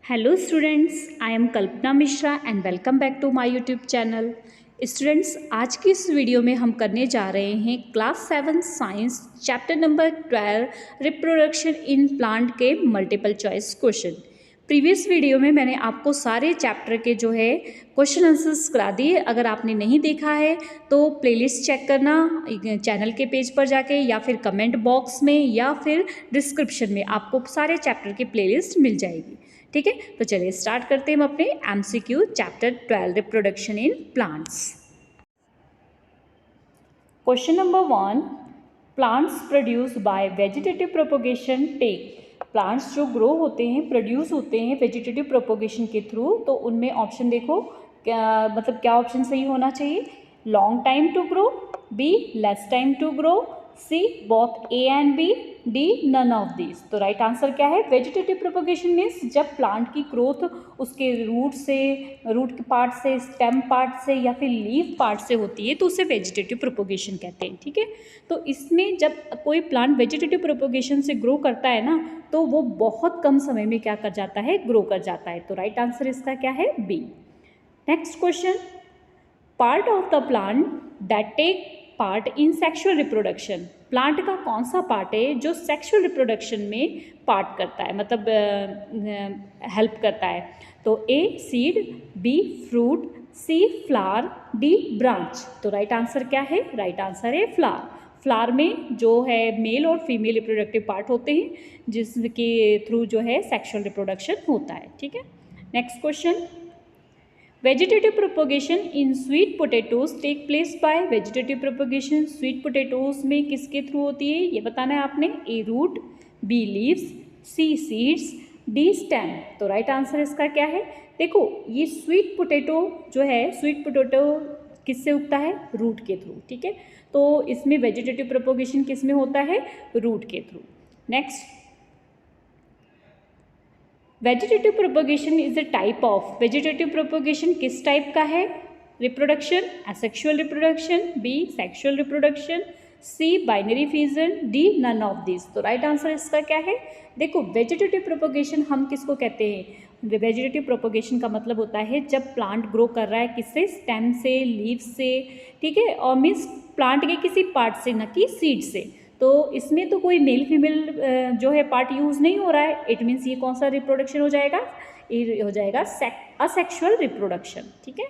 Hello students, I am Kalpana Mishra and welcome back to my YouTube channel. Students, आज की इस video में हम करने जा रहे हैं class 7 science chapter number 12 reproduction in plant के multiple choice question. Previous video में मैंने आपको सारे चैप्टर के जो है क्वेश्चन आंसर्स करा दिए। अगर आपने नहीं देखा है तो प्लेलिस्ट चेक करना चैनल के पेज पर जाके, या फिर कमेंट बॉक्स में या फिर डिस्क्रिप्शन में आपको सारे चैप्टर की प्लेलिस्ट मिल जाएगी। ठीक है, तो चलिए स्टार्ट करते हैं हम अपने MCQ chapter 12 reproduction in plants. Question number 1, plants produce by vegetative propagation take. Plants जो ग्रो होते हैं, प्रोड्यूस होते हैं वेजिटेटिव प्रोपोगेशन के थ्रू, तो उनमें ऑप्शन देखो क्या ऑप्शन सही होना चाहिए। Long time to grow, B less time to grow, C both A and B, D none of this. तो राइट आंसर क्या है? वेजिटेटिव प्रोपोगेशन मीन्स जब प्लांट की ग्रोथ उसके रूट से, रूट के पार्ट से, स्टेम पार्ट से या फिर लीफ पार्ट से होती है तो उसे वेजिटेटिव प्रोपोगेशन कहते हैं। ठीक है, तो इसमें जब कोई प्लांट वेजिटेटिव प्रोपोगेशन से ग्रो करता है ना, तो वो बहुत कम समय में क्या कर जाता है? ग्रो कर जाता है। तो राइट आंसर इसका क्या है? B. Next question, part of the plant that take part in sexual reproduction. Plant का कौन सा पार्ट है जो सेक्सुअल रिप्रोडक्शन में पार्ट करता है, मतलब हेल्प करता है? तो A seed, B fruit, C flower, D branch. तो राइट आंसर क्या है? राइट आंसर है फ्लावर। फ्लावर में जो है मेल और फीमेल रिप्रोडक्टिव पार्ट होते हैं, जिसके थ्रू जो है सेक्सुअल रिप्रोडक्शन होता है। ठीक है, next question, vegetative propagation in sweet potatoes take place by. Vegetative propagation sweet potatoes में किसके थ्रू होती है ये बताना है आपने। A root, B leaves, C seeds, D stem. तो राइट आंसर इसका क्या है? देखो, ये स्वीट पोटैटो जो है, स्वीट पोटैटो किससे उगता है? रूट के थ्रू। ठीक है, तो इसमें वेजिटेटिव प्रोपोगेशन किस में होता है? रूट के through. Next, vegetative propagation is a type of. Vegetative propagation किस टाइप का है? Reproduction, asexual reproduction, B sexual reproduction, C binary fusion, D none of this. तो राइट आंसर इसका क्या है? देखो, वेजिटेटिव प्रोपोगेशन हम किसको कहते हैं? वेजिटेटिव प्रोपोगेशन का मतलब होता है जब प्लांट ग्रो कर रहा है किससे? स्टेम से, लीफ से। ठीक है, और मीन्स प्लांट के किसी पार्ट से, न कि सीड से। तो इसमें तो कोई मेल फीमेल जो है पार्ट यूज़ नहीं हो रहा है। इट मीन्स ये कौन सा रिप्रोडक्शन हो जाएगा? ये हो जाएगा असेक्सुअल रिप्रोडक्शन। ठीक है,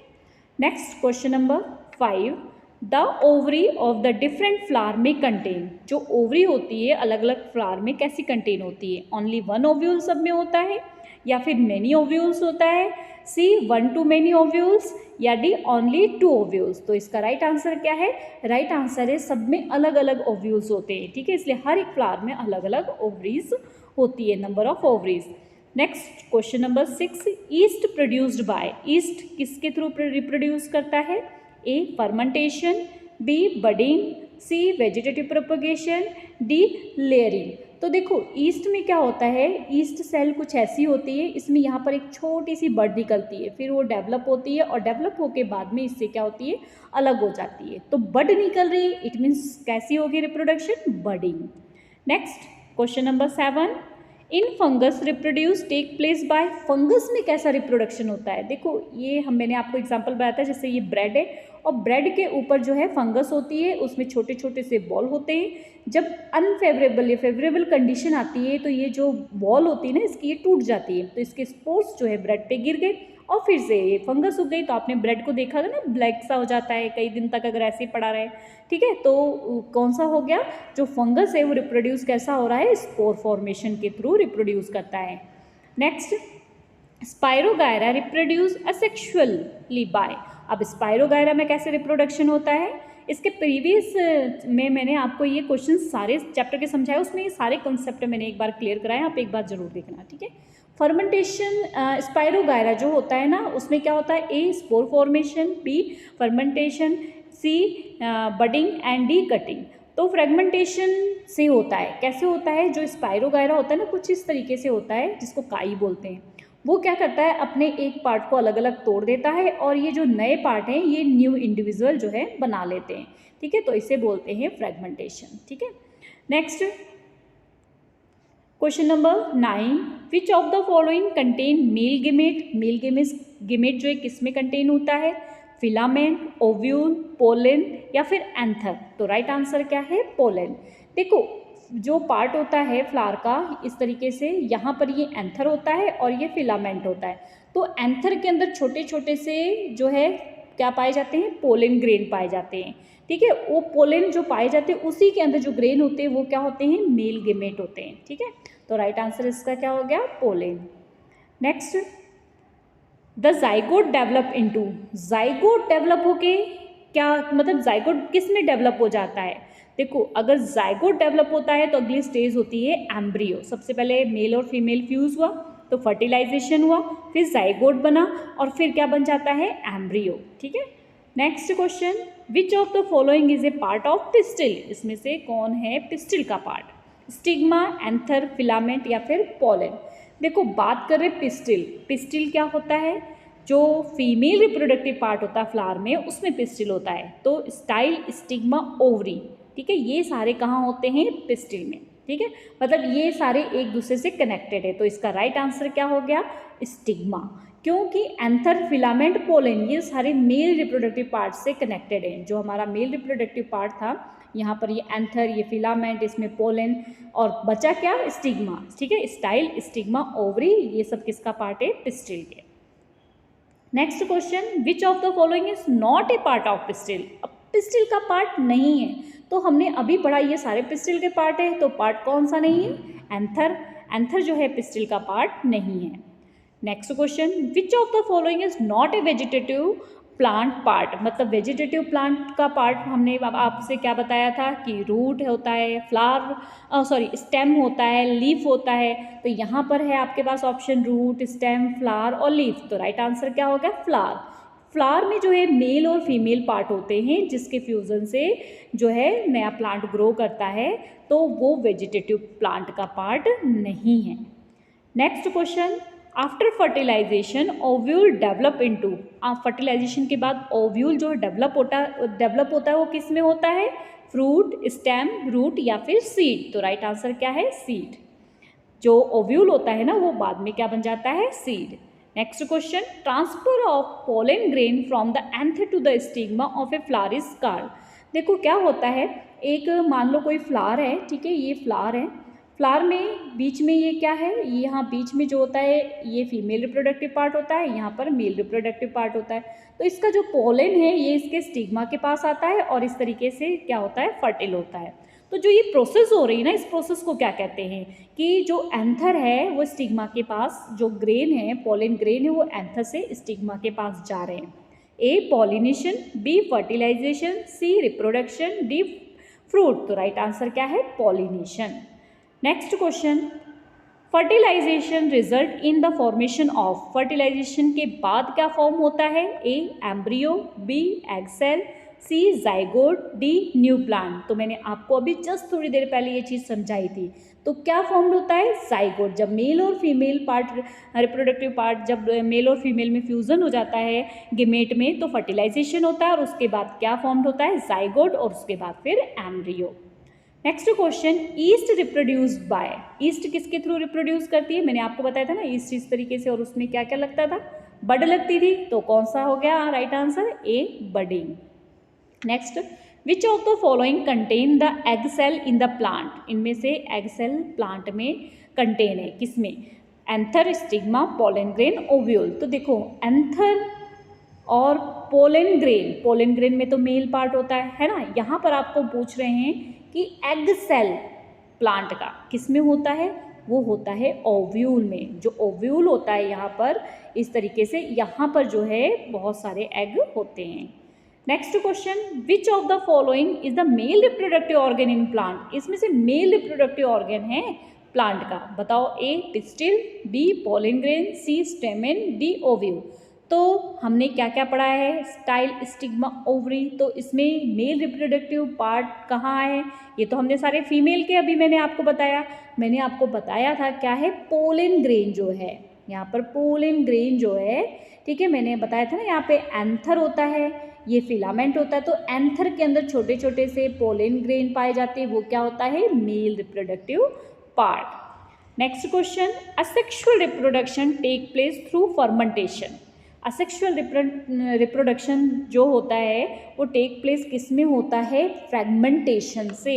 next question number 5, the ovary of the different flower में कंटेन। जो ओवरी होती है अलग अलग फ्लावर में कैसी कंटेन होती है? ओनली वन ओव्यूल सब में होता है, या फिर मेनी ओव्यूल्स होता है, सी 1 to many ओव्यूल्स, या डी ओनली 2 ओव्यूल्स। तो इसका राइट आंसर क्या है? राइट आंसर है सब में अलग अलग ओव्यूल्स होते हैं। ठीक है, इसलिए हर एक फ्लावर में अलग अलग ओवरीज होती है, number of ovaries. Next question number 6, east produced by. Yeast किसके थ्रू रिप्रोड्यूस करता है? ए फर्मेंटेशन, बी बडिंग, सी वेजिटेटिव प्रोपोगेशन, डी लेयरिंग। तो देखो, ईस्ट में क्या होता है? ईस्ट सेल कुछ ऐसी होती है, इसमें यहाँ पर एक छोटी सी बड निकलती है, फिर वो डेवलप होती है और डेवलप होके बाद में इससे क्या होती है? अलग हो जाती है। तो बड निकल रही है, इट मीन्स कैसी होगी reproduction? Budding. Next question number 7, in fungus reproduce take place by. Fungus में कैसा रिप्रोडक्शन होता है? देखो, ये मैंने आपको एग्जांपल बताया था, जैसे ये ब्रेड है और ब्रेड के ऊपर जो है फंगस होती है, उसमें छोटे छोटे से बॉल होते हैं। जब अनफेवरेबल या फेवरेबल कंडीशन आती है तो ये जो बॉल होती है ना इसकी, ये टूट जाती है, तो इसके स्पोर्स जो है ब्रेड पे गिर गए और फिर से ये फंगस उग गई। तो आपने ब्रेड को देखा था ना, ब्लैक सा हो जाता है कई दिन तक अगर ऐसे ही पड़ा रहे। ठीक है, तो कौन सा हो गया? जो फंगस है वो रिप्रोड्यूस कैसा हो रहा है? स्पोर फॉर्मेशन के थ्रू रिप्रोड्यूस करता है। Next, spirogyra reproduce asexually by. अब स्पाइरोगायरा में कैसे रिप्रोडक्शन होता है? इसके प्रीवियस में मैंने आपको ये क्वेश्चन सारे चैप्टर के समझाए, उसमें ये सारे कॉन्सेप्ट मैंने एक बार क्लियर कराए, आप एक बार जरूर देखना। ठीक है, फर्मेंटेशन, स्पाइरोगायरा जो होता है ना, उसमें क्या होता है? A spore formation, B fermentation, C budding and D cutting. तो फ्रेगमेंटेशन से होता है। कैसे होता है? जो स्पाइरोगायरा होता है ना, कुछ इस तरीके से होता है, जिसको काई बोलते हैं। वो क्या करता है? अपने एक पार्ट को अलग अलग तोड़ देता है और ये जो नए पार्ट हैं ये न्यू इंडिविजुअल जो है बना लेते हैं। ठीक है, तो इसे बोलते हैं फ्रेगमेंटेशन। ठीक है, next, question number 9, which of the following contain male gamete. Male gamete जो है किस में कंटेन होता है, फिलामेंट, ओव्यूल, पोलन या फिर एंथर। तो राइट आंसर क्या है, पोलन। देखो जो पार्ट होता है फ्लावर का इस तरीके से, यहाँ पर ये एंथर होता है और ये फिलामेंट होता है। तो एंथर के अंदर छोटे छोटे से जो है क्या पाए जाते हैं, पोलन ग्रेन पाए जाते हैं। ठीक है, वो पोलन जो पाए जाते हैं उसी के अंदर जो ग्रेन होते हैं वो क्या होते हैं, मेल गेमेट होते हैं। ठीक है, तो राइट आंसर इसका क्या हो गया, pollen. Next, the zygote develop into. Zygote develop होके क्या मतलब, जाइगोट किस में डेवलप हो जाता है। देखो अगर जाइगोट डेवलप होता है तो अगली स्टेज होती है एम्ब्रियो। सबसे पहले मेल और फीमेल फ्यूज हुआ तो फर्टिलाइजेशन हुआ, फिर जाइगोट बना और फिर क्या बन जाता है, एम्ब्रियो। ठीक है, next question, which of the following is a part of pistil. इसमें से कौन है पिस्टिल का पार्ट, स्टिग्मा, एंथर, फिलामेंट या फिर पोलन। देखो बात कर रहे पिस्टिल। पिस्टिल क्या होता है, जो फीमेल रिप्रोडक्टिव पार्ट होता है फ्लावर में उसमें पिस्टिल होता है। तो स्टाइल, स्टिग्मा, ओवरी, ठीक है, ये सारे कहाँ होते हैं, पिस्टिल में। ठीक है, मतलब ये सारे एक दूसरे से कनेक्टेड है। तो इसका राइट आंसर क्या हो गया, स्टिग्मा, क्योंकि एंथर, फिलामेंट, पोलन ये सारे मेल रिप्रोडक्टिव पार्ट से कनेक्टेड हैं। जो हमारा मेल रिप्रोडक्टिव पार्ट था यहाँ पर ये एंथर, ये फिलामेंट, इसमें पोलन और बचा क्या, स्टिग्मा। ठीक है, स्टाइल, स्टिग्मा, ओवरी ये सब किसका पार्ट है, पिस्टिल के। Next question, which of the following is not a part of pistil. अब पिस्टिल का पार्ट नहीं है, तो हमने अभी पढ़ा ये सारे पिस्टिल के पार्ट है, तो पार्ट कौन सा नहीं है, एंथर। एंथर जो है पिस्टिल का पार्ट नहीं है। Next question, which of the following is not a vegetative plant part. मतलब वेजिटेटिव प्लांट का पार्ट हमने आपसे क्या बताया था कि रूट होता है, फ्लावर स्टेम होता है, लीफ होता है। तो यहाँ पर है आपके पास ऑप्शन रूट, स्टेम, फ्लावर और लीफ। तो राइट आंसर क्या होगा, फ्लावर। फ्लावर में जो है मेल और फीमेल पार्ट होते हैं जिसके फ्यूजन से जो है नया प्लांट ग्रो करता है, तो वो वेजिटेटिव प्लांट का पार्ट नहीं है। Next question, after fertilisation ovule develop into. Fertilisation के बाद ओव्यूल जो डेवलप होता है वो किस में होता है, फ्रूट, स्टेम, रूट या फिर सीड। तो राइट आंसर क्या है, सीड। जो ओव्यूल होता है ना वो बाद में क्या बन जाता है, seed. Next question, transfer of pollen grain from the anther to the stigma of a flower is called. देखो क्या होता है, एक मान लो कोई फ्लावर है, ठीक है, ये फ्लावर है, फ्लावर में बीच में ये क्या है, ये यहाँ बीच में जो होता है ये फीमेल रिप्रोडक्टिव पार्ट होता है, यहाँ पर मेल रिप्रोडक्टिव पार्ट होता है। तो इसका जो पोलन है ये इसके स्टिग्मा के पास आता है और इस तरीके से क्या होता है, फर्टिल होता है। तो जो ये प्रोसेस हो रही है ना, इस प्रोसेस को क्या कहते हैं कि जो एंथर है वो स्टिग्मा के पास, जो ग्रेन है, पोलन ग्रेन है, वो एंथर से स्टिग्मा के पास जा रहे हैं। A pollination, B fertilisation, C reproduction, D fruit. तो राइट आंसर क्या है, pollination. Next question, fertilisation result in the formation of. Fertilisation के बाद क्या फॉर्म होता है, A embryo, B egg cell, C zygote, D new plant. तो मैंने आपको अभी जस्ट थोड़ी देर पहले ये चीज़ समझाई थी। तो क्या फॉर्म होता है, जाइगोट। जब मेल और फीमेल पार्ट, रिप्रोडक्टिव पार्ट जब मेल और फीमेल में फ्यूजन हो जाता है गेमेट में, तो फर्टिलाइजेशन होता है और उसके बाद क्या फॉर्म होता है, जाइगोट, और उसके बाद फिर embryo. Next question, yeast reproduced by. Yeast किसके थ्रू रिप्रोड्यूस करती है, मैंने आपको बताया था ना ईस्ट इस तरीके से, और उसमें क्या क्या लगता था, बड लगती थी। तो कौन सा हो गया right answer, A budding. Next, which of the following contain the egg cell in the plant. इनमें से एग सेल प्लांट में कंटेन है, किसमें, anther, stigma, pollen grain, ovule. तो देखो एंथर और पोलन ग्रेन में तो मेल पार्ट होता है ना। यहाँ पर आपको पूछ रहे हैं कि एग सेल प्लांट का किस में होता है, वो होता है ओव्यूल में। जो ओव्यूल होता है यहाँ पर इस तरीके से, यहाँ पर जो है बहुत सारे एग होते हैं। Next question, which of the following is the male reproductive organ in plant. इसमें से मेल रिप्रोडक्टिव ऑर्गन है प्लांट का, बताओ। ए पिस्टिल, बी पोलन ग्रेन, सी स्टेमेन, डी ओव्यूल। तो हमने क्या क्या पढ़ा है, स्टाइल, स्टिग्मा, ओवरी। तो इसमें मेल रिप्रोडक्टिव पार्ट कहाँ है, ये तो हमने सारे फीमेल के अभी मैंने आपको बताया था क्या है, पोलन ग्रेन जो है, यहाँ पर पोलन ग्रेन जो है, ठीक है, मैंने बताया था ना, यहाँ पे एंथर होता है, ये फिलामेंट होता है। तो एंथर के अंदर छोटे छोटे से पोलन ग्रेन पाए जाते हैं, वो क्या होता है, male reproductive part. Next question, asexual reproduction take place through fermentation. Asexual reproduction जो होता है वो टेक प्लेस किस में होता है? फ्रेगमेंटेशन से।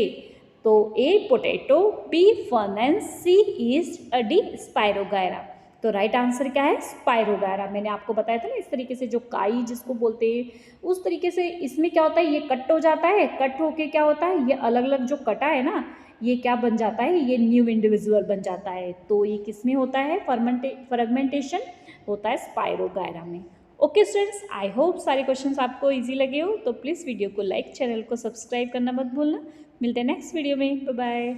तो A potato, B fern and C yeast, D spirogyra. तो राइट आंसर क्या है? स्पायरोगायरा। मैंने आपको बताया था ना, इस तरीके से जो काई जिसको बोलते हैं उस तरीके से इसमें क्या होता है, ये कट हो जाता है, कट होके क्या होता है, ये अलग अलग जो कटा है ना, ये क्या बन जाता है, ये न्यू इंडिविजुअल बन जाता है। तो ये किस में होता है? फ्रेगमेंटेशन होता है स्पायरोगायरा में। ओके स्टूडेंट्स, आई होप सारे क्वेश्चंस आपको इजी लगे हो। तो प्लीज़ वीडियो को लाइक, चैनल को सब्सक्राइब करना मत भूलना। मिलते हैं नेक्स्ट वीडियो में। Bye bye.